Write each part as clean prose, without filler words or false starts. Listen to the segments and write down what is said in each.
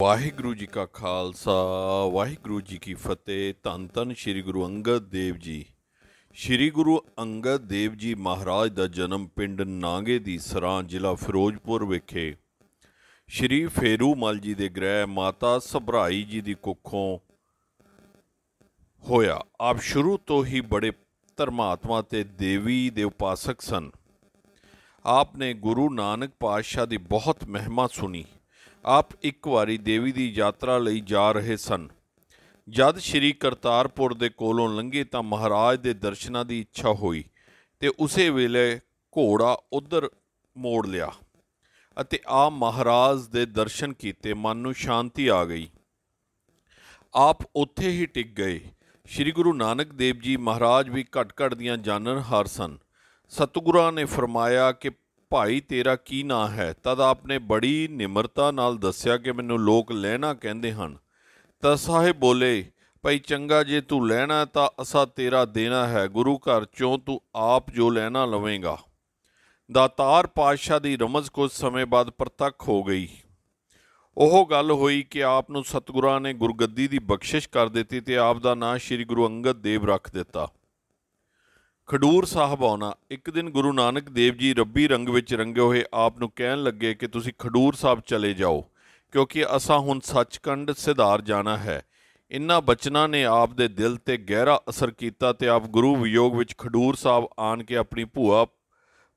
वाहिगुरु जी का खालसा वाहिगुरु जी की फतेह। धन धन श्री गुरु अंगद देव जी। श्री गुरु अंगद देव जी महाराज का जन्म पिंड नांगे दी सरां जिला फिरोजपुर विखे श्री फेरूमल जी के गृह माता सभराई जी की कुखों होया। आप शुरू तो ही बड़े धर्मात्मा ते देवी दे उपासक सन। आपने गुरु नानक पातशाह की बहुत महिमा सुनी। आप एक वारी देवी की यात्रा लई जा रहे सन। जद श्री करतारपुर दे कोलों लंघे तां महाराज दे दर्शनां दी इच्छा हुई ते उसे वेले घोड़ा उधर मोड़ लिया अते आप महाराज दे दर्शन कीते। मन नूं शांति आ गई। आप उत्थे ही टिक गए। श्री गुरु नानक देव जी महाराज भी घट घट दियां जाननहार सन। सतगुरां ने फरमाया कि भाई तेरा की नां है। तद आपने बड़ी निमरता नाल दस्या कि मैनूं लोग लहना कहंदे हन। तद साहिब बोले, भाई चंगा जे तू लहना तां असा तेरा देना है। गुरु घर चों तू आप जो लहना लवेंगा। दातार पातशाह दी रमज कुछ समय बाद प्रतख हो गई। ਉਹ ਗੱਲ ਹੋਈ कि आप ਨੂੰ सतगुरां ने गुरगद्दी ਦੀ ਬਖਸ਼ਿਸ਼ कर ਦਿੱਤੀ ਤੇ आप ਦਾ ਨਾਂ श्री गुरु अंगद देव रख ਦਿੱਤਾ। खडूर साहब आउणा। एक दिन गुरु नानक देव जी रब्बी रंग विच रंगे हुए आप नूं कहण लगे कि तुसीं खडूर साहब चले जाओ क्योंकि असां हुण सचखंड सिधार जाना है। इन्हां बचनां ने आप दे दिल ते गहरा असर कीता ते आप गुरु वियोग विच खडूर साहब आण के अपनी भूआ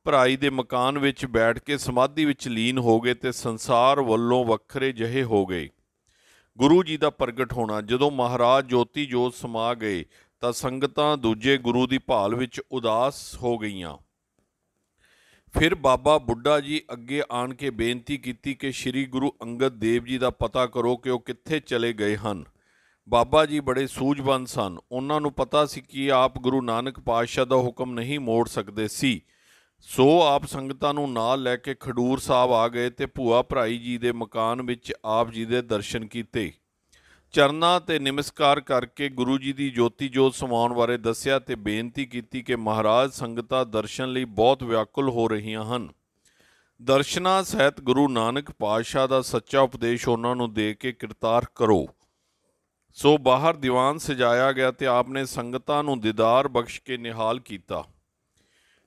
भराई दे मकान विच बैठ के समाधि विच लीन हो गए ते संसार वल्लों वखरे जहे हो गए। गुरु जी दा प्रगट होना। जदों महाराज ज्योति जोत समा गए ਤਾਂ ਸੰਗਤਾਂ ਦੂਜੇ ਗੁਰੂ ਦੀ ਭਾਲ ਵਿੱਚ ਉਦਾਸ ਹੋ ਗਈਆਂ। ਫਿਰ ਬਾਬਾ ਬੁੱਢਾ ਜੀ ਅੱਗੇ ਆਣ ਕੇ ਬੇਨਤੀ ਕੀਤੀ ਕਿ ਸ਼੍ਰੀ ਗੁਰੂ ਅੰਗਦ ਦੇਵ ਜੀ ਦਾ ਪਤਾ ਕਰੋ ਕਿ ਉਹ ਕਿੱਥੇ ਚਲੇ ਗਏ ਹਨ। ਬਾਬਾ ਜੀ ਬੜੇ ਸੂਝਬੰਦ ਸਨ। ਉਹਨਾਂ ਨੂੰ ਪਤਾ ਸੀ ਕਿ ਆਪ ਗੁਰੂ ਨਾਨਕ ਪਾਤਸ਼ਾਹ ਦਾ ਹੁਕਮ ਨਹੀਂ ਮੋੜ ਸਕਦੇ ਸੀ। ਸੋ ਆਪ ਸੰਗਤਾਂ ਨੂੰ ਨਾਲ ਲੈ ਕੇ ਖਡੂਰ ਸਾਹਿਬ ਆ ਗਏ ਤੇ ਭੂਆ ਭਰਾਈ ਜੀ ਦੇ ਮਕਾਨ ਵਿੱਚ ਆਪ ਜੀ ਦੇ ਦਰਸ਼ਨ ਕੀਤੇ। ਚਰਨਾਂ ਤੇ ਨਮਸਕਾਰ ਕਰਕੇ ਗੁਰੂ ਜੀ ਦੀ ਜੋਤੀ ਜੋਤ ਸਮਾਉਣ ਬਾਰੇ ਦੱਸਿਆ ਤੇ ਬੇਨਤੀ ਕੀਤੀ ਕਿ ਮਹਾਰਾਜ ਸੰਗਤਾਂ ਦਰਸ਼ਨ ਲਈ ਬਹੁਤ ਵਿਆਕੁਲ ਹੋ ਰਹੀਆਂ ਹਨ। ਦਰਸ਼ਨਾਂ ਸਹਿਤ ਗੁਰੂ ਨਾਨਕ ਪਾਤਸ਼ਾਹ ਦਾ ਸੱਚਾ ਉਪਦੇਸ਼ ਉਹਨਾਂ ਨੂੰ ਦੇ ਕੇ ਕਿਰਤਾਰ ਕਰੋ। ਸੋ ਬਾਹਰ ਦੀਵਾਨ ਸਜਾਇਆ ਗਿਆ ਤੇ ਆਪਨੇ ਸੰਗਤਾਂ ਨੂੰ ਦੀਦਾਰ ਬਖਸ਼ ਕੇ ਨਿਹਾਲ ਕੀਤਾ।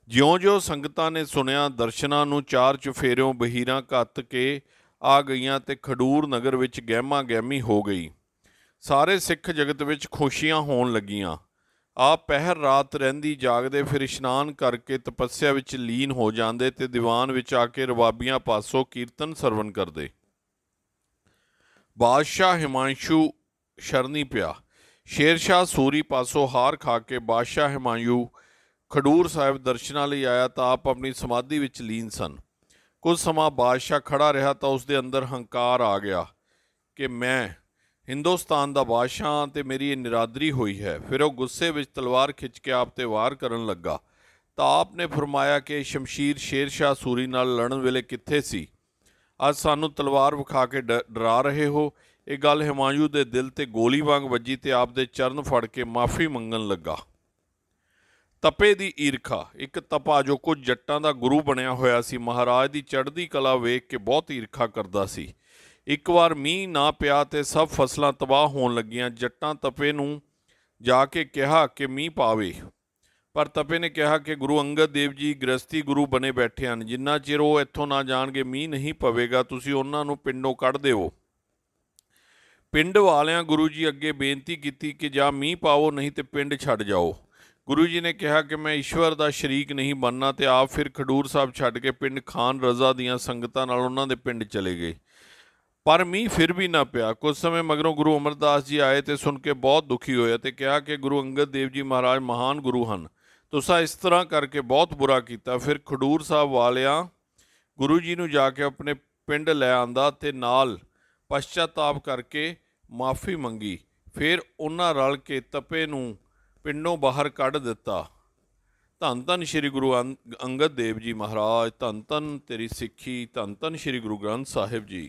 ਜਿਉਂ-ਜਿਉਂ ਸੰਗਤਾਂ ਨੇ ਸੁਣਿਆ ਦਰਸ਼ਨਾਂ ਨੂੰ ਚਾਰ ਚੁਫੇਰਿਓਂ ਬਹੀਰਾਂ ਘੱਤ ਕੇ ਆ ਗਈਆਂ ਤੇ ਖਡੂਰ ਨਗਰ ਵਿੱਚ ਗਹਿਮਾ ਗਹਿਮੀ ਹੋ ਗਈ। ਸਾਰੇ ਸਿੱਖ ਜਗਤ ਵਿੱਚ ਖੁਸ਼ੀਆਂ ਹੋਣ ਲੱਗੀਆਂ। ਆਪ ਪਹਿਰ ਰਾਤ ਰਹਿੰਦੀ ਜਾਗਦੇ ਫਿਰ ਇਸ਼ਨਾਨ ਕਰਕੇ ਤਪੱਸਿਆ ਵਿੱਚ ਲੀਨ ਹੋ ਜਾਂਦੇ ਤੇ ਦੀਵਾਨ ਵਿੱਚ ਆ ਕੇ ਰਬਾਬੀਆਂ ਪਾਸੋਂ ਕੀਰਤਨ ਸਰਵਣ ਕਰਦੇ। ਬਾਦਸ਼ਾਹ ਹਿਮਾਂਸ਼ੂ ਸ਼ਰਨੀ ਪਿਆ। ਸ਼ੇਰ ਸ਼ਾਹ ਸੂਰੀ ਪਾਸੋਂ ਹਾਰ ਖਾ ਕੇ ਬਾਦਸ਼ਾਹ ਹਿਮਾਯੂ ਖਡੂਰ ਸਾਹਿਬ ਦਰਸ਼ਨਾਂ ਲਈ ਆਇਆ ਤਾਂ ਆਪ ਆਪਣੀ ਸਮਾਧੀ ਵਿੱਚ ਲੀਨ ਸਨ। ਕੁਝ ਸਮਾਂ ਬਾਦਸ਼ਾਹ ਖੜਾ ਰਿਹਾ ਤਾਂ ਉਸ ਦੇ ਅੰਦਰ ਹੰਕਾਰ ਆ ਗਿਆ ਕਿ ਮੈਂ हिंदुस्तान का बादशाह तो मेरी ये निरादरी हुई है। फिर वह गुस्से में तलवार खिंच के आप ते वार करन लगा तो आपने फरमाया कि शमशीर शेर शाह सूरी नाल लड़न वेले कित्थे सी? अज सानू तलवार विखा के डरा रहे हो। ये गल हिमायू दे दिल ते गोली वांग वजी ते आप दे चरण फड़ के माफ़ी मंगन लगा। तपे दी ईरखा। एक तपा जो कुछ जट्टां दा गुरु बनया होया सी महाराज दी चढ़दी कला वेख के बहुत ईरखा करदा सी। एक बार मीह ना पिया तो सब फसलां तबाह होण लगियां। जट्टां तपे नूं जाके कहा कि मीह पावे पर तपे ने कहा कि गुरु अंगद देव जी गृहस्थी गुरु बने बैठे हैं। जिन्ना चिर वो इत्थों ना जाणगे मीह नहीं पवेगा। तुसीं उन्हां नूं पिंडों कढ दिओ। पिंड वालियां गुरु जी अगे बेनती की कि जा मीह पाओ नहीं तो पिंड छड्ड जाओ। गुरु जी ने कहा कि मैं ईश्वर का शरीक नहीं बनना ते आप फिर खडूर साहब छड्ड के पिंड खान रजा दियां संगतां नाल उन्हां दे पिंड चले गए। पर मीह फिर भी ना पिया। कुछ समय मगरों गुरु अमरदास जी आए तो सुन के बहुत दुखी होया ते कहा कि गुरु अंगद देव जी महाराज महान गुरु हैं, तुसा इस तरह करके बहुत बुरा किया। फिर खडूर साहब वालियां गुरु जी नूं जाके अपने पिंड लै आंदा ते नाल पश्चाताप करके माफ़ी मंगी। फिर उन्हां रल के तपे नूं पिंडों बाहर कढ़ दिता। धन धन श्री गुरु अंगद देव जी महाराज। धन धन तेरी सिक्खी। धन धन श्री गुरु ग्रंथ साहिब जी।